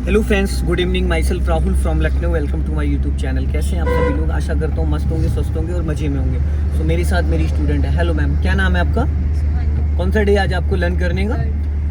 Hello friends, good evening. Myself Rahul from Lucknow. Welcome to my YouTube channel. कैसे हैं आप सभी लोग? आशा करता हूँ मस्त होंगे, स्वस्थ होंगे और मजे में होंगे। सो मेरे साथ मेरी स्टूडेंट है। हेलो मैम, क्या नाम है आपका? कौन सा डे आज आपको लर्न करने का?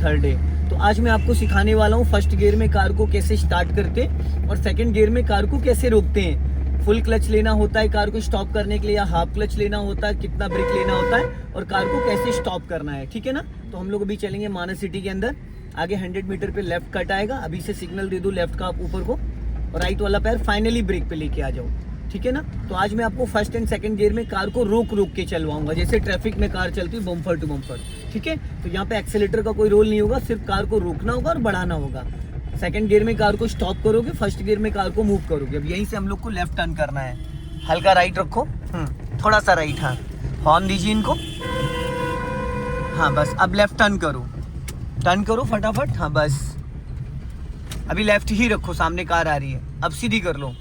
Third day. तो आज मैं आपको सिखाने वाला हूँ फर्स्ट गियर में कार को कैसे स्टार्ट करते और सेकेंड गियर में कार को कैसे रोकते हैं। फुल क्लच लेना होता है कार को स्टॉप करने के लिए या हाफ क्लच लेना होता है, कितना ब्रेक लेना होता है और कार को कैसे स्टॉप करना है। ठीक है ना? तो हम लोग अभी चलेंगे मानस सिटी के अंदर। आगे 100 मीटर पे लेफ्ट कट आएगा। अभी से सिग्नल दे दो लेफ्ट का आप ऊपर को और राइट वाला पैर फाइनली ब्रेक पे लेके आ जाओ। ठीक है ना? तो आज मैं आपको फर्स्ट एंड सेकंड गियर में कार को रोक के चलवाऊंगा, जैसे ट्रैफिक में कार चलती है बम्पर टू बम्पर। ठीक है? तो यहाँ पे एक्सेलेटर का कोई रोल नहीं होगा, सिर्फ कार को रोकना होगा और बढ़ाना होगा। सेकंड गियर में कार को स्टॉप करोगे, फर्स्ट गियर में कार को मूव करोगे। अब यहीं से हम लोग को लेफ्ट टर्न करना है। हल्का राइट रखो, थोड़ा सा राइट। हाँ, हॉर्न दीजिए इनको। हाँ बस, अब लेफ्ट टर्न करो फटाफट। हाँ बस, अभी लेफ्ट ही रखो, सामने कार आ रही है। अब सीधी कर लो।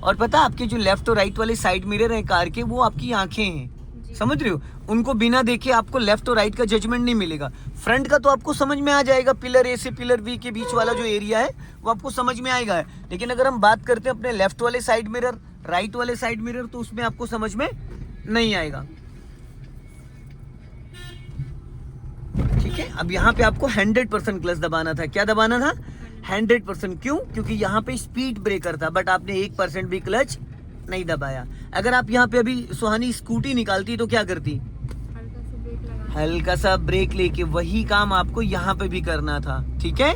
और पता है आपके जो लेफ्ट और राइट वाले साइड मिरर हैं कार के, वो आपकी आंखें हैं। समझ रहे हो? उनको बिना देखे आपको लेफ्ट और राइट का जजमेंट नहीं मिलेगा। फ्रंट का तो आपको समझ में आ जाएगा, पिलर ए से पिलर बी के बीच वाला जो एरिया है वो आपको समझ में आएगा। लेकिन अगर हम बात करते हैं अपने लेफ्ट वाले साइड मिरर, राइट वाले साइड मिरर, तो उसमें आपको समझ में नहीं आएगा। ठीक है? अब यहाँ पे आपको 100% क्लच दबाना था। क्या दबाना था? 100%। क्यों? क्योंकि यहाँ पे स्पीड ब्रेकर था, बट आपने 1% भी क्लच नहीं दबाया। अगर आप यहाँ पे अभी सुहानी स्कूटी निकालती तो क्या करती? हल्का सा ब्रेक लेके वही काम आपको यहाँ पे भी करना था। ठीक है?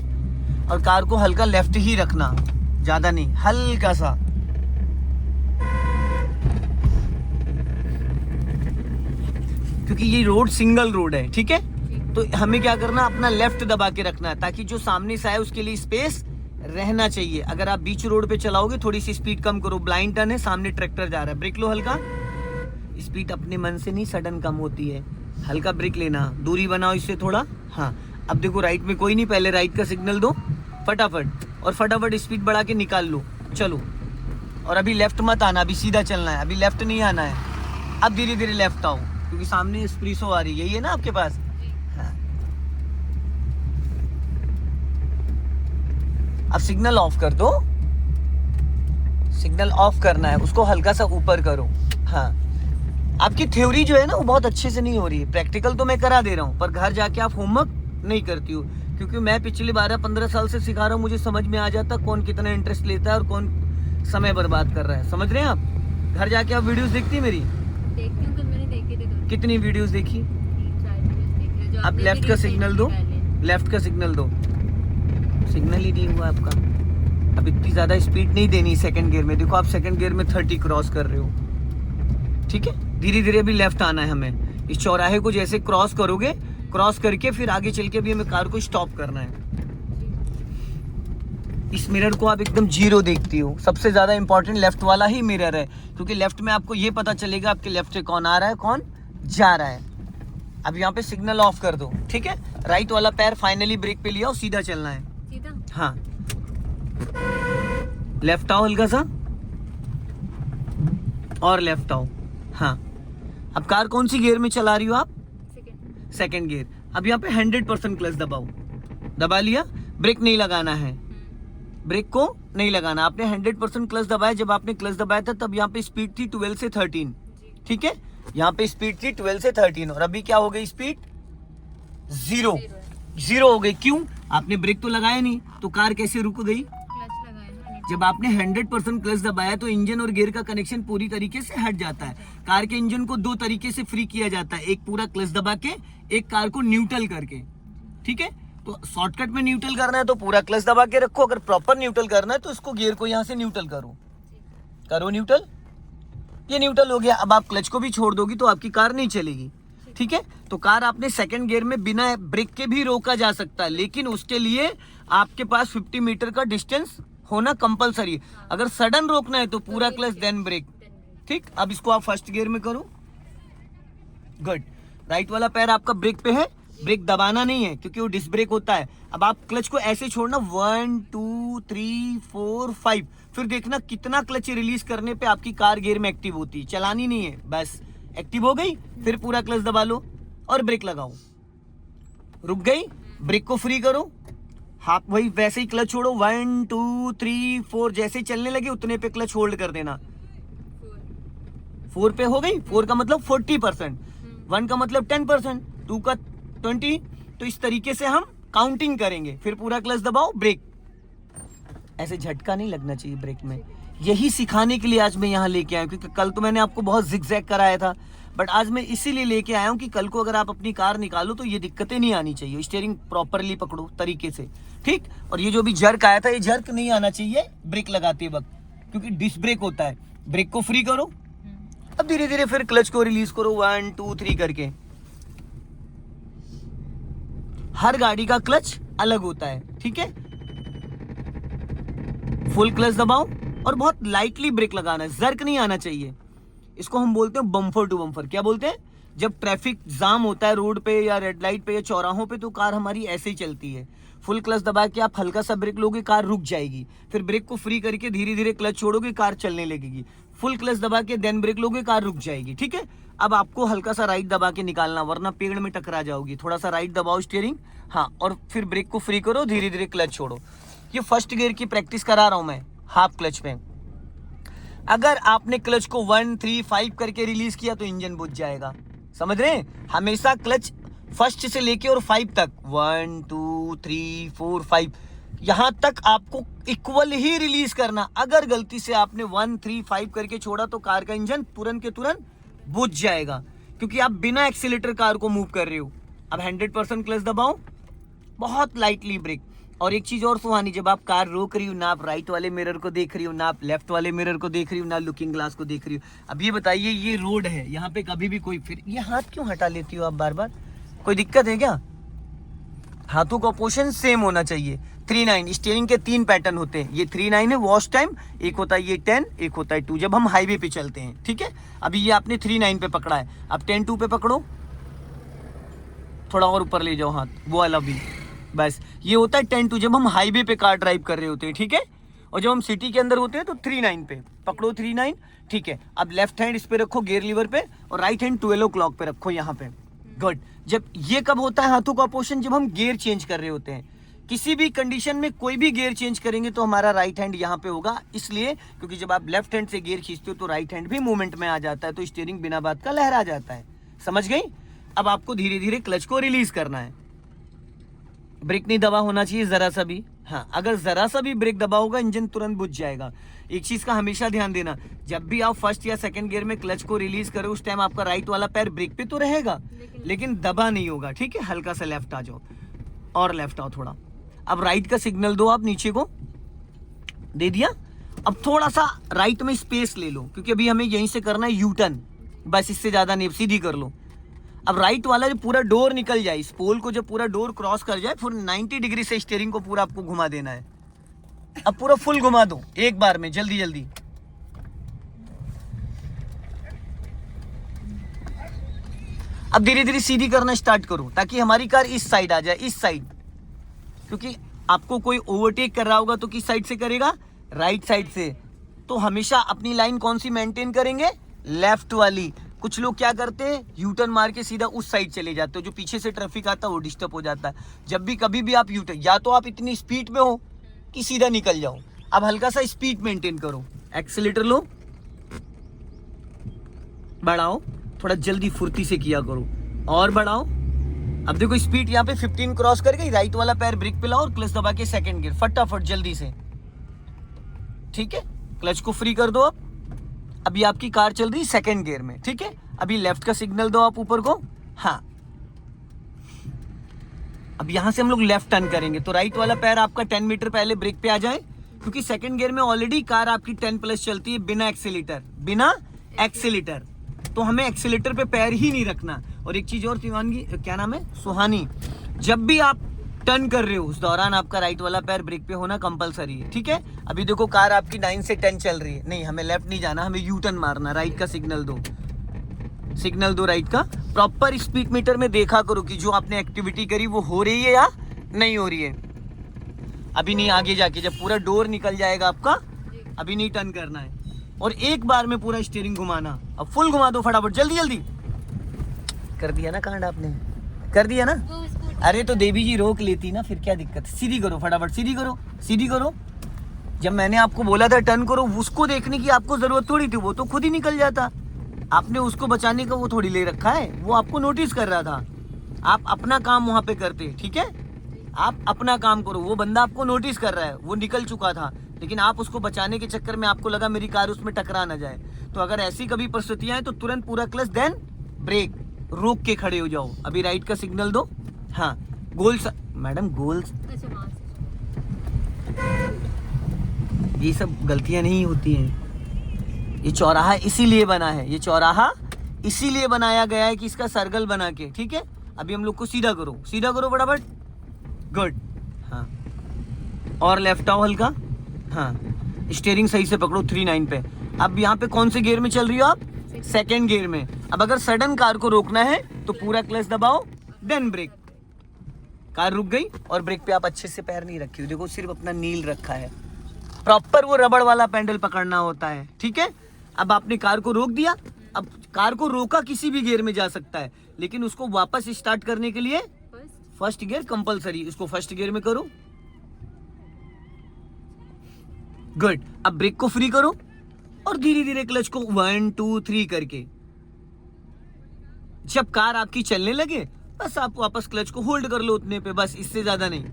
और कार को हल्का लेफ्ट ही रखना, ज्यादा नहीं, हल्का सा। क्योंकि ये रोड सिंगल रोड है। ठीक है? तो हमें क्या करना, अपना लेफ्ट दबा के रखना है, ताकि जो सामने से आए उसके लिए स्पेस रहना चाहिए। अगर आप बीच रोड पे चलाओगे, थोड़ी सी स्पीड कम करो। ब्लाइंड टर्न है, सामने ट्रैक्टर जा रहा है, ब्रेक लो हल्का। स्पीड अपने मन से नहीं सडन कम होती है, हल्का ब्रेक लेना, दूरी बनाओ इससे थोड़ा। हाँ, अब देखो राइट में कोई नहीं, पहले राइट का सिग्नल दो फटाफट, और फटाफट स्पीड बढ़ा के निकाल लो। चलो, और अभी लेफ्ट मत आना, अभी सीधा चलना है, अभी लेफ्ट नहीं आना है। अब धीरे धीरे लेफ्ट आओ, क्योंकि सामने एस्प्रेसो आ रही है, यही है ना आपके पास? अब सिग्नल ऑफ कर दो। सिग्नल ऑफ करना है, उसको हल्का सा ऊपर करो। हाँ, आपकी थ्योरी जो है ना वो बहुत अच्छे से नहीं हो रही है। प्रैक्टिकल तो मैं करा दे रहा हूँ, पर घर जाके आप होमवर्क नहीं करती हो। क्योंकि मैं पिछले 12-15 साल से सिखा रहा हूँ, मुझे समझ में आ जाता कौन कितना इंटरेस्ट लेता है और कौन समय बर्बाद कर रहा है। समझ रहे हैं आप? घर जाके आप वीडियोस देखती है मेरी? देखती हूँ, मैंने देखी थी। कितनी वीडियोस देखी? 4 वीडियोस देखी। आप लेफ्ट का सिग्नल दो, लेफ्ट का सिग्नल दो। सिग्नल ही नहीं हुआ आपका। अब इतनी ज्यादा स्पीड नहीं देनी सेकंड गियर में। देखो आप सेकंड गियर में 30 क्रॉस कर रहे हो। ठीक है? धीरे धीरे अभी लेफ्ट आना है हमें। इस चौराहे को जैसे क्रॉस करोगे, क्रॉस करके फिर आगे चल के भी हमें कार को स्टॉप करना है। इस मिरर को आप एकदम जीरो देखती हो। सबसे ज्यादा इंपॉर्टेंट लेफ्ट वाला ही मिरर है, क्योंकि लेफ्ट में आपको ये पता चलेगा आपके लेफ्ट से कौन आ रहा है, कौन जा रहा है। अब यहाँ पे सिग्नल ऑफ कर दो। ठीक है? राइट वाला पैर फाइनली ब्रेक पे लिया और सीधा चलना है। हाँ, लेफ्ट आओ हल्का सा, और लेफ्ट आओ। हाँ, अब कार कौन सी गियर में चला रही हो आप? Second gear. अब यहाँ पे 100% क्लच दबाओ। दबा लिया, ब्रेक नहीं लगाना है, ब्रेक को नहीं लगाना। आपने 100% क्लच दबाया। जब आपने क्लच दबाया था तब यहाँ पे स्पीड थी 12 से 13। ठीक है? यहाँ पे स्पीड थी 12 से 13 और अभी क्या हो गई स्पीड? जीरो हो गई। क्यों? आपने ब्रेक तो लगाया नहीं, तो कार कैसे रुक गई? जब आपने 100% क्लच दबाया तो इंजन और गियर का कनेक्शन पूरी तरीके से हट जाता है। कार के इंजन को 2 तरीके से फ्री किया जाता है, एक पूरा क्लच दबा के, एक कार को न्यूट्रल करके। ठीक है? तो शॉर्टकट में न्यूट्रल करना है तो पूरा क्लच दबा के रखो। अगर प्रॉपर न्यूट्रल करना है तो इसको गियर को यहाँ से न्यूट्रल करो न्यूट्रल। ये न्यूट्रल हो गया। अब आप क्लच को भी छोड़ दोगी तो आपकी कार नहीं चलेगी। ठीक है? तो कार आपने सेकंड गियर में बिना ब्रेक के भी रोका जा सकता है, लेकिन उसके लिए आपके पास 50 मीटर का डिस्टेंस होना कंपलसरी है। अगर सडन रोकना है तो पूरा क्लच देन ब्रेक। ठीक? अब इसको आप फर्स्ट गियर में करो। गुड। राइट वाला पैर आपका ब्रेक पे है, ब्रेक दबाना नहीं है क्योंकि वो डिस्क ब्रेक होता है। अब आप क्लच को ऐसे छोड़ना, 1 2 3 4 5, फिर देखना कितना क्लच रिलीज करने पे आपकी कार गियर में एक्टिव होती है। चलानी नहीं है, बस एक्टिव हो गई, फिर पूरा क्लच दबा लो और ब्रेक लगाओ। रुक गई, ब्रेक को फ्री करो, हाँ वही वैसे ही क्लच छोड़ो, 1 2 3 4 जैसे चलने लगे उतने पे क्लच होल्ड कर देना। 4 पे हो गई, 4 का मतलब 40%, 1 का मतलब 10%, 2 का 20। तो इस तरीके से हम काउंटिंग करेंगे, फिर पूरा क्लच दबाओ, ब्रेक। ऐसे झटका नहीं लगना चाहिए ब्रेक में। यही सिखाने के लिए आज मैं यहाँ लेके आया हूँ, क्योंकि कल तो मैंने आपको बहुत जिगजैग कराया था, बट आज मैं इसीलिए लेके आया हूँ कि कल को अगर आप अपनी कार निकालो तो ये दिक्कतें नहीं आनी चाहिए। स्टीयरिंग प्रॉपरली पकड़ो तरीके से, ठीक। और ये जो भी जर्क आया था, ये जर्क नहीं आना चाहिए ब्रेक लगाते वक्त, क्योंकि डिस्क ब्रेक होता है। ब्रेक को फ्री करो, अब धीरे धीरे फिर क्लच को रिलीज करो 1 2 3 करके। हर गाड़ी का क्लच अलग होता है, ठीक है। फुल क्लच दबाओ और बहुत लाइटली ब्रेक लगाना है, जर्क नहीं आना चाहिए। इसको हम बोलते हैं बम्पर टू बम्पर। क्या बोलते हैं? जब ट्रैफिक जाम होता है रोड पे या रेड लाइट पे या चौराहों पे, तो कार हमारी ऐसे ही चलती है। फुल क्लच दबा के आप हल्का सा ब्रेक लोगे, कार रुक जाएगी। फिर ब्रेक को फ्री करके धीरे धीरे क्लच छोड़ोगे, कार चलने लगेगी। फुल क्लच दबा के देन ब्रेक लोगे, कार रुक जाएगी, ठीक है। अब आपको हल्का सा राइट दबा के निकालना, वरना पेड़ में टकरा जाओगी। थोड़ा सा राइट दबाओ स्टीयरिंग, हाँ, और फिर ब्रेक को फ्री करो, धीरे धीरे क्लच छोड़ो। ये फर्स्ट गियर की प्रैक्टिस करा रहा हूं मैं हाफ क्लच में। अगर आपने क्लच को 1 3 5 करके रिलीज किया तो इंजन बुझ जाएगा, समझ रहे हैं। हमेशा क्लच फर्स्ट से लेके और 5 तक, 1 2 3 4 5, यहां तक आपको इक्वल ही रिलीज करना। अगर गलती से आपने 1 3 5 करके छोड़ा तो कार का इंजन तुरंत के तुरंत बुझ जाएगा, क्योंकि आप बिना एक्सीलेटर कार को मूव कर रहे हो। अब 100% क्लच दबाओ, बहुत लाइटली ब्रेक। और एक चीज और सुहानी, जब आप कार रोक रही हो ना, आप राइट वाले मिरर को देख रही हो ना, आप लेफ्ट वाले मिरर को देख रही हो ना, लुकिंग ग्लास को देख रही हो। अब ये बताइए, ये रोड है, यहाँ पे कभी भी कोई, फिर ये हाथ क्यों हटा लेती हो आप बार बार? कोई दिक्कत है क्या? हाथों का पोजीशन सेम होना चाहिए। 3-9 स्टीयरिंग के 3 पैटर्न होते हैं। ये 3-9 है वॉश टाइम, एक होता है ये 10, एक होता है 2 जब हम हाईवे पे चलते हैं, ठीक है। अभी ये आपने 3-9 पे पकड़ा है, अब 10-2 पे पकड़ो, थोड़ा और ऊपर ले जाओ हाथ, वो वाला भी, बस। ये होता है 10-2 जब हम हाईवे पे कार ड्राइव कर रहे होते हैं, ठीक है। और जब हम सिटी के अंदर होते हैं तो 3-9 पे पकड़ो, 3-9, ठीक है। अब लेफ्ट हैंड इस पे रखो गियर लीवर पे, और राइट हैंड 12 o'clock पे रखो यहाँ पे, गुड। जब ये कब होता है हाथों का पोजीशन? जब हम गियर चेंज कर रहे होते हैं। किसी भी कंडीशन में कोई भी गियर चेंज करेंगे तो हमारा राइट हैंड यहाँ पे होगा, इसलिए क्योंकि जब आप लेफ्ट हैंड से गियर खींचते हो तो राइट हैंड भी मूवमेंट में आ जाता है, तो स्टीयरिंग बिना बात का लहरा जाता है, समझ गई। अब आपको धीरे धीरे क्लच को रिलीज करना है। ब्रेक नहीं दबा होना चाहिए जरा सा भी, हाँ। अगर जरा सा भी ब्रेक दबा होगा इंजन तुरंत बुझ जाएगा। एक चीज का हमेशा ध्यान देना, जब भी आप फर्स्ट या सेकंड गियर में क्लच को रिलीज करो उस टाइम आपका राइट वाला पैर ब्रेक पे तो रहेगा, लेकिन दबा नहीं होगा, ठीक है। हल्का सा लेफ्ट आ जाओ, और लेफ्ट आओ थोड़ा। अब राइट का सिग्नल दो, आप नीचे को दे दिया। अब थोड़ा सा राइट में स्पेस ले लो, क्योंकि अभी हमें यहीं से करना है यू टर्न, बस, इससे ज्यादा नहीं, सीधी कर लो। अब राइट वाला जो पूरा डोर निकल जाए, इस पोल को जब पूरा डोर क्रॉस कर जाए, फिर 90 डिग्री से स्टीयरिंग को पूरा आपको घुमा देना है। अब पूरा फुल घुमा दो एक बार में, जल्दी जल्दी। अब धीरे धीरे सीधी करना स्टार्ट करो, ताकि हमारी कार इस साइड आ जाए, इस साइड। क्योंकि आपको कोई ओवरटेक कर रहा होगा तो किस साइड से करेगा? राइट साइड से। तो हमेशा अपनी लाइन कौन सी मेंटेन करेंगे? लेफ्ट वाली। कुछ लोग क्या करते हैं, यू टर्न मार के सीधा उस साइड चले जाते हो, जो पीछे से ट्रैफिक आता है वो डिस्टर्ब हो जाता है। जब भी कभी भी आप यू टर्न, या तो आप इतनी स्पीड में हो कि सीधा निकल जाओ। अब हल्का सा स्पीड मेंटेन करो, एक्सीलेटर लो, बढ़ाओ, थोड़ा जल्दी फुर्ती से किया करो, और बढ़ाओ। अब देखो स्पीड यहाँ पे 15 क्रॉस कर गई, राइट वाला पैर ब्रेक पे लाओ और क्लच दबा के सेकंड गियर, फटाफट जल्दी से, ठीक है। क्लच को फ्री कर दो। अब अभी आपकी कार चल रही सेकंड गियर में, ठीक है। अभी लेफ्ट का सिग्नल दो आप ऊपर को, हाँ। अब यहां से हम लोग लेफ्ट टर्न करेंगे, तो राइट वाला पैर आपका 10 मीटर पहले ब्रेक पे आ जाए, क्योंकि सेकंड गियर में ऑलरेडी कार आपकी 10+ चलती है बिना एक्सीलेटर। तो हमें एक्सीलेटर पे पैर ही नहीं रखना। और एक चीज और क्या नाम है, सुहानी, जब भी आप टर्न कर रहे हो उस दौरान आपका राइट वाला पैर ब्रेक पे होना कंपलसरी है, ठीक है। अभी देखो कार आपकी 9 से 10 चल रही है, नहीं हमें लेफ्ट नहीं जाना, हमें यू टर्न मारना। राइट का सिग्नल दो राइट का। प्रॉपर स्पीड मीटर में देखा करो कि जो आपने एक्टिविटी करी वो हो रही है या नहीं हो रही है। अभी नहीं, आगे जाके जब पूरा डोर निकल जाएगा आपका, अभी नहीं टर्न करना है। और एक बार में पूरा स्टीयरिंग घुमाना। अब फुल घुमा दो फटाफट, जल्दी जल्दी। कर दिया ना कांड आपने, कर दिया ना। वो स्कूटी अरे तो देवी जी रोक लेती ना, फिर क्या दिक्कत। सीधी करो फटाफट, सीधी करो, सीधी करो। जब मैंने आपको बोला था टर्न करो, उसको देखने की आपको जरूरत थोड़ी थी, वो तो खुद ही निकल जाता। आपने उसको बचाने का वो थोड़ी ले रखा है, वो आपको नोटिस कर रहा था। आप अपना काम वहां पे करते, ठीक है, आप अपना काम करो। वो बंदा आपको नोटिस कर रहा है, वो निकल चुका था, लेकिन आप उसको बचाने के चक्कर में आपको लगा मेरी कार उसमें टकरा ना जाए। तो अगर ऐसी कभी परिस्थितियां हैं तो तुरंत पूरा क्लच देन ब्रेक, रोक के खड़े हो जाओ। अभी राइट का सिग्नल दो। हाँ, गोल मैडम गोल, अच्छा वहाँ से ये सब गलतियां नहीं होती हैं। ये चौराहा इसीलिए बना है, ये चौराहा इसीलिए बनाया गया है कि इसका सर्कल बना के, ठीक है। अभी हम लोग को सीधा करो, सीधा करो फटाफट, गुड। हाँ, और लेफ्ट आओ हल्का। हाँ, स्टीयरिंग सही से पकड़ो 39 पे। अब यहाँ पे कौन से गियर में चल रही हो आप? सेकेंड गियर में। अब अगर सडन कार को रोकना है तो पूरा क्लच दबाओ, देन ब्रेक। कार रुक गई और ब्रेक पे आप अच्छे से पैर नहीं रखी हो, देखो सिर्फ अपना नील रखा है। प्रॉपर वो रबड़ वाला पैडल पकड़ना होता है, ठीक है। अब आपने कार को रोक दिया, अब कार को रोका किसी भी गियर में जा सकता है, लेकिन उसको वापस स्टार्ट करने के लिए फर्स्ट गियर कंपलसरी। इसको फर्स्ट गियर में करो, गुड। अब ब्रेक को फ्री करो और धीरे धीरे क्लच को 1 2 3 करके, जब कार आपकी चलने लगे बस आप वापस क्लच को होल्ड कर लो उतने पे, बस इससे ज्यादा नहीं,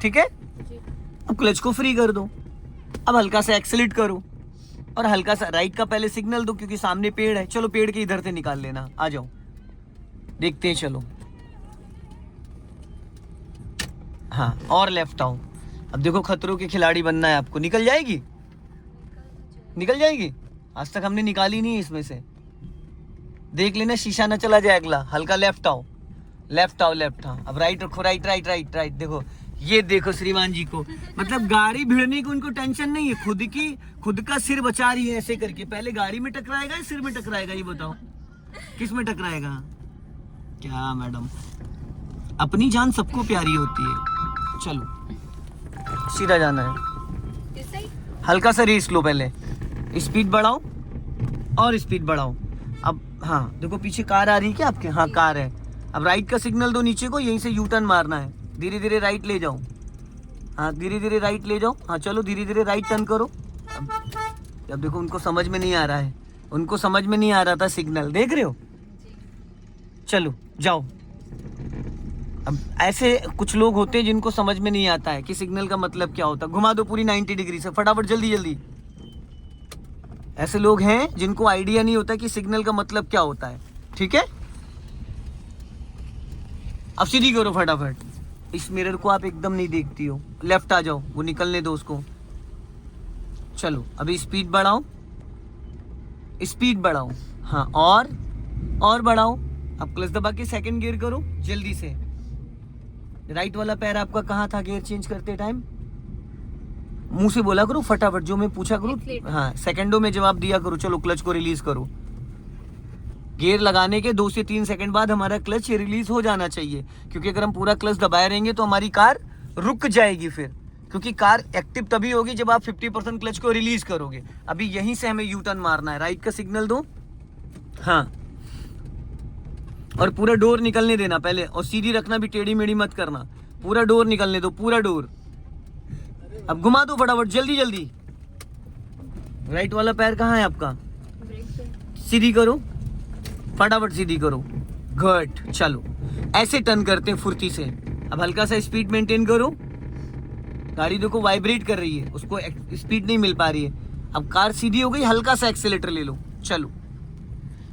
ठीक है। अब क्लच को फ्री कर दो, अब हल्का सा एक्सेलेरेट करो और हल्का सा राइट का पहले सिग्नल दो, क्योंकि सामने पेड़ है। चलो पेड़ के इधर से निकाल लेना, आ जाओ देखते हैं, चलो। हाँ, और लेफ्ट आओ। अब देखो खतरों के खिलाड़ी बनना है आपको, निकल जाएगी, निकल जाएगी। आज तक हमने निकाली नहीं इसमें से, देख लेना शीशा ना चला जाए अगला। हल्का लेफ्ट आओ, लेफ्ट आओ, लेफ्ट। हाँ, अब राइट रखो, राइट राइट राइट राइट। देखो ये देखो श्रीमान जी को, मतलब गाड़ी भिड़ने की उनको टेंशन नहीं है, खुद का सिर बचा रही है ऐसे करके। पहले गाड़ी में टकराएगा या सिर में टकराएगा, ये बताओ किस में टकराएगा? क्या मैडम, अपनी जान सबको प्यारी होती है। चलो सीधा जाना है, हल्का सा रेस लो, पहले स्पीड बढ़ाओ और स्पीड बढ़ाओ। अब हाँ देखो पीछे कार आ रही है क्या आपके? हाँ कार है। अब राइट का सिग्नल दो नीचे को, यहीं से यू टर्न मारना है, धीरे धीरे राइट ले जाओ। हाँ धीरे धीरे राइट ले जाओ। हाँ चलो धीरे धीरे राइट टर्न करो। अब देखो उनको समझ में नहीं आ रहा है, उनको समझ में नहीं आ रहा था सिग्नल, देख रहे हो। चलो जाओ। अब ऐसे कुछ लोग होते हैं जिनको समझ में नहीं आता है कि सिग्नल का मतलब क्या होता है। घुमा दो पूरी 90 डिग्री से फटाफट, जल्दी जल्दी। ऐसे लोग हैं जिनको आइडिया नहीं होता कि सिग्नल का मतलब क्या होता है, ठीक है। अब सीधी करो फटाफट। इस मिरर को आप एकदम नहीं देखती हो, लेफ्ट आ जाओ, वो निकलने दो उसको। चलो अभी स्पीड बढ़ाओ, स्पीड बढ़ाओ। हाँ और बढ़ाओ। अब क्लच दबा के सेकंड गियर करो जल्दी से। राइट वाला पैर आपका कहाँ था गियर चेंज करते टाइम? मुंह से बोला करो फटाफट, जो मैं पूछा करो। हाँ सेकंडों में जवाब दिया करो। चलो क्लच को रिलीज करो। गियर लगाने के 2 से 3 सेकंड बाद हमारा क्लच रिलीज हो जाना चाहिए, क्योंकि अगर हम पूरा क्लच दबाए रहेंगे तो हमारी कार रुक जाएगी फिर, क्योंकि कार एक्टिव तभी होगी जब आप 50% क्लच को रिलीज करोगे। अभी यहीं से हमें यू टर्न मारना है, राइट का सिग्नल दो। हाँ, और पूरा डोर निकलने देना पहले, और सीधी रखना भी, टेढ़ी मेढ़ी मत करना। पूरा डोर निकलने दो, पूरा डोर। अब घुमा दो फटाफट, जल्दी जल्दी। राइट वाला पैर कहाँ है आपका? सीधी करो फटाफट, सीधी करो, गुड। चलो ऐसे टर्न करते हैं फुर्ती से। अब हल्का सा स्पीड मेंटेन करो। गाड़ी देखो वाइब्रेट कर रही है, उसको स्पीड नहीं मिल पा रही है। अब कार सीधी हो गई, हल्का सा एक्सेलेरेटर ले लो। चलो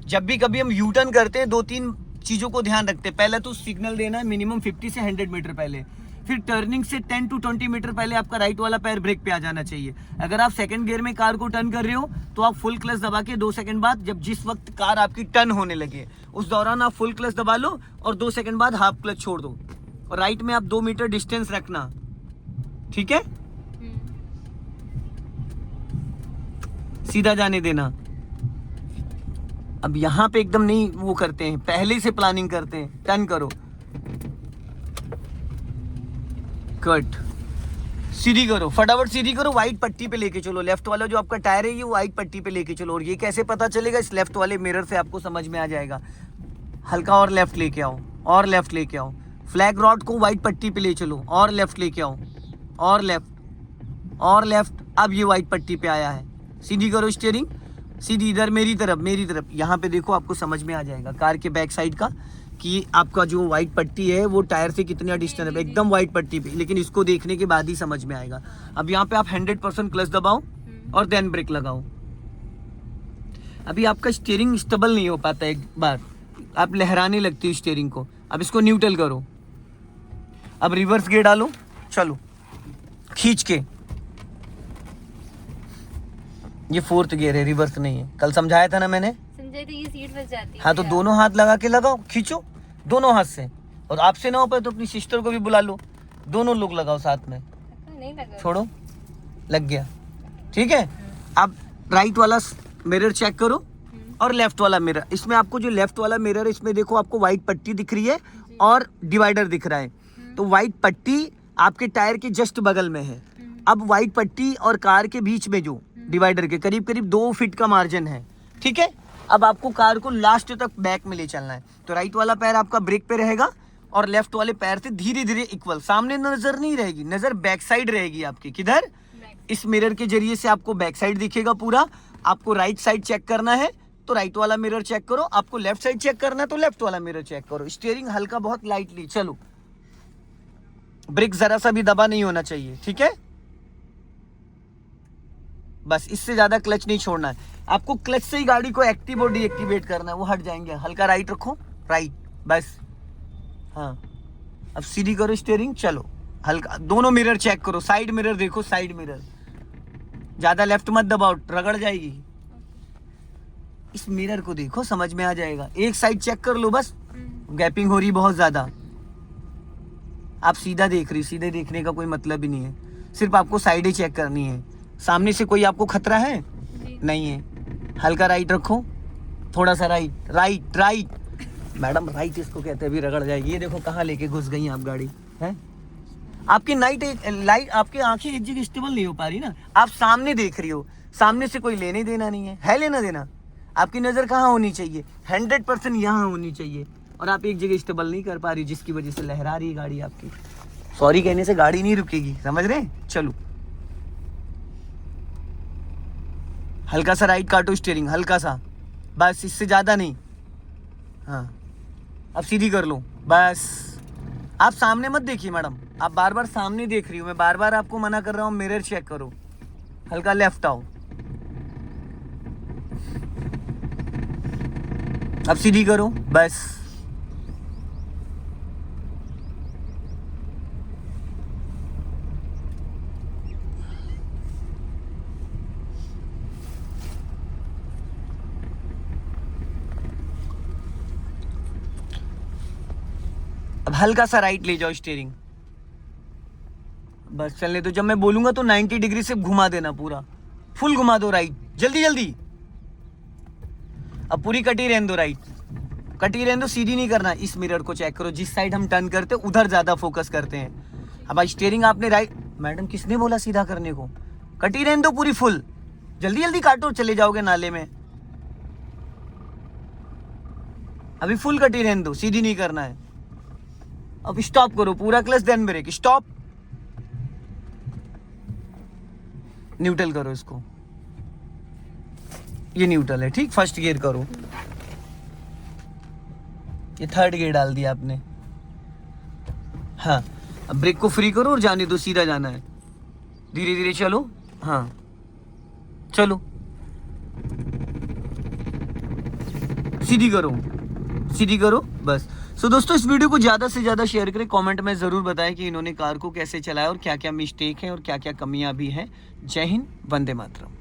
जब भी कभी हम यू टर्न करते हैं 2-3 चीज़ों को ध्यान रखते हैं। पहले तो सिग्नल देना है मिनिमम 50 से 100 मीटर पहले, फिर टर्निंग से 10 to 20 मीटर पहले आपका राइट वाला पैर ब्रेक पे आ जाना चाहिए। अगर आप सेकंड गियर में कार को टर्न कर रहे हो तो आप फुल क्लच दबा के 2 सेकंड बाद, जब जिस वक्त कार आपकी टर्न होने लगे उस दौरान आप फुल क्लच दबा लो और 2 सेकंड बाद हाफ क्लच छोड़ दो। और राइट में आप 2 मीटर डिस्टेंस रखना, ठीक है। सीधा जाने देना। अब यहाँ पे एकदम नहीं वो करते हैं, पहले से प्लानिंग करते हैं। टर्न करो, कट, सीधी करो फटाफट, सीधी करो। वाइट पट्टी पे लेके चलो, लेफ्ट वाला जो आपका टायर है ये वाइट पट्टी पे लेके चलो। और ये कैसे पता चलेगा? इस लेफ्ट वाले मिरर से आपको समझ में आ जाएगा। हल्का और लेफ्ट लेके आओ, और लेफ्ट लेके आओ। फ्लैग रॉड को वाइट पट्टी पे ले चलो, और लेफ्ट लेके आओ, और लेफ्ट, और लेफ्ट। अब ये वाइट पट्टी पे आया है, सीधी करो स्टीयरिंग, सीधी इधर मेरी तरफ। यहाँ पे देखो, आपको समझ में आ जाएगा कार के बैक साइड का कि आपका जो वाइट पट्टी है वो टायर से कितना डिस्टेंस है, एकदम वाइट पट्टी पे। लेकिन इसको देखने के बाद ही समझ में आएगा। अब यहाँ पे आप 100% क्लच दबाओ और देन ब्रेक लगाओ। अभी आपका स्टीयरिंग स्टेबल नहीं हो पाता, एक बार आप लहराने लगती है स्टीयरिंग को। अब इसको न्यूट्रल करो, अब रिवर्स गियर डालो, चलो खींच के। ये 4th गियर है, रिवर्स नहीं है। कल समझाया था ना मैंने, समझे तो ये सीट फंस जाती है। हाँ तो दोनों हाथ लगा के लगाओ, खींचो दोनों हाथ से। और आपसे ना हो पाए तो अपनी सिस्टर को भी बुला लो, दोनों लोग लगाओ साथ में। नहीं लगा। छोड़ो, लग गया, ठीक है। अब राइट वाला मिरर चेक करो और लेफ्ट वाला मिरर। इसमें आपको जो लेफ्ट वाला मिरर है, इसमें देखो आपको वाइट पट्टी दिख रही है और डिवाइडर दिख रहा है। तो वाइट पट्टी आपके टायर के जस्ट बगल में है। अब वाइट पट्टी और कार के बीच में जो डिवाइडर के करीब करीब 2 फीट का मार्जिन है, ठीक है। अब आपको कार को लास्ट तक बैक में ले चलना है। तो राइट वाला पैर आपका ब्रेक पे रहेगा और लेफ्ट वाले पैर से धीरे धीरे इक्वल। सामने नजर नहीं रहेगी, नजर बैक साइड रहेगी आपकी। किधर? इस मिरर के जरिए से आपको बैक साइड दिखेगा पूरा। आपको राइट साइड चेक करना है तो राइट वाला मिरर चेक करो, आपको लेफ्ट साइड चेक करना है तो लेफ्ट वाला मिरर चेक करो। स्टीयरिंग हल्का बहुत लाइटली, चलो। ब्रेक जरा सा भी दबा नहीं होना चाहिए, ठीक है। बस इससे ज्यादा क्लच नहीं छोड़ना है आपको। क्लच से ही गाड़ी को एक्टिव और डीएक्टिवेट करना है, वो हट जाएंगे। हल्का राइट रखो, राइट, बस। हाँ, अब सीधी करो स्टीयरिंग, चलो। हल्का दोनों मिरर चेक करो, साइड मिरर देखो, साइड मिरर। ज्यादा लेफ्ट मत दबाओ, रगड़ जाएगी। इस मिरर को देखो, समझ में आ जाएगा। एक साइड चेक कर लो बस, गैपिंग हो रही बहुत ज्यादा। आप सीधा देख रही, सीधे देखने का कोई मतलब ही नहीं है। सिर्फ आपको साइड ही चेक करनी है। सामने से कोई आपको खतरा है? नहीं है। हल्का राइट रखो, थोड़ा सा right, right right. Madam right इसको कहते हैं, अभी रगड़ जाएगी। ये देखो कहाँ लेके घुस गई आप गाड़ी, है। आपकी लाइट, आपकी आंखें एक जगह स्टेबल नहीं हो पा रही ना। आप सामने देख रही हो, सामने से कोई लेने देना नहीं है लेना देना। आपकी नजर कहाँ होनी चाहिए? 100% यहाँ होनी चाहिए। और आप एक जगह स्टेबल नहीं कर पा रही, जिसकी वजह से लहरा रही है गाड़ी आपकी। सॉरी कहने से गाड़ी नहीं रुकेगी, समझ रहे हैं। चलो, हल्का सा राइट काटो स्टीयरिंग, हल्का सा, बस, इससे ज्यादा नहीं। हाँ, अब सीधी कर लो, बस। आप सामने मत देखिए मैडम, आप बार बार सामने देख रही हो। मैं बार बार आपको मना कर रहा हूँ, मिरर चेक करो। हल्का लेफ्ट आओ, अब सीधी करो, बस। अब हल्का सा राइट ले जाओ स्टीयरिंग, बस चलने दो। जब मैं बोलूंगा तो 90 डिग्री से घुमा देना, पूरा फुल घुमा दो राइट, जल्दी जल्दी। अब पूरी कटी रहने दो, राइट कटी रहने दो, सीधी नहीं करना। इस मिरर को चेक करो, जिस साइड हम टर्न करते उधर ज्यादा फोकस करते हैं। अब स्टीयरिंग आपने राइट, मैडम किसने बोला सीधा करने को? कटी रहने दो पूरी फुल, जल्दी जल्दी काटो, चले जाओगे नाले में। अभी फुल कटी रहने दो, सीधी नहीं करना है। अब स्टॉप करो, पूरा clutch then brake, stop. Neutral करो इसको, ये न्यूट्रल है, ठीक। फर्स्ट गियर करो, ये 3rd गियर डाल दिया आपने। हाँ, अब ब्रेक को फ्री करो और जाने दो, सीधा जाना है। धीरे धीरे चलो, हाँ चलो, सीधी करो, सीधी करो, बस। सो दोस्तों, इस वीडियो को ज़्यादा से ज़्यादा शेयर करें। कमेंट में ज़रूर बताएं कि इन्होंने कार को कैसे चलाया और क्या क्या मिस्टेक है और क्या क्या कमियां भी हैं। जय हिंद, वंदे मातरम।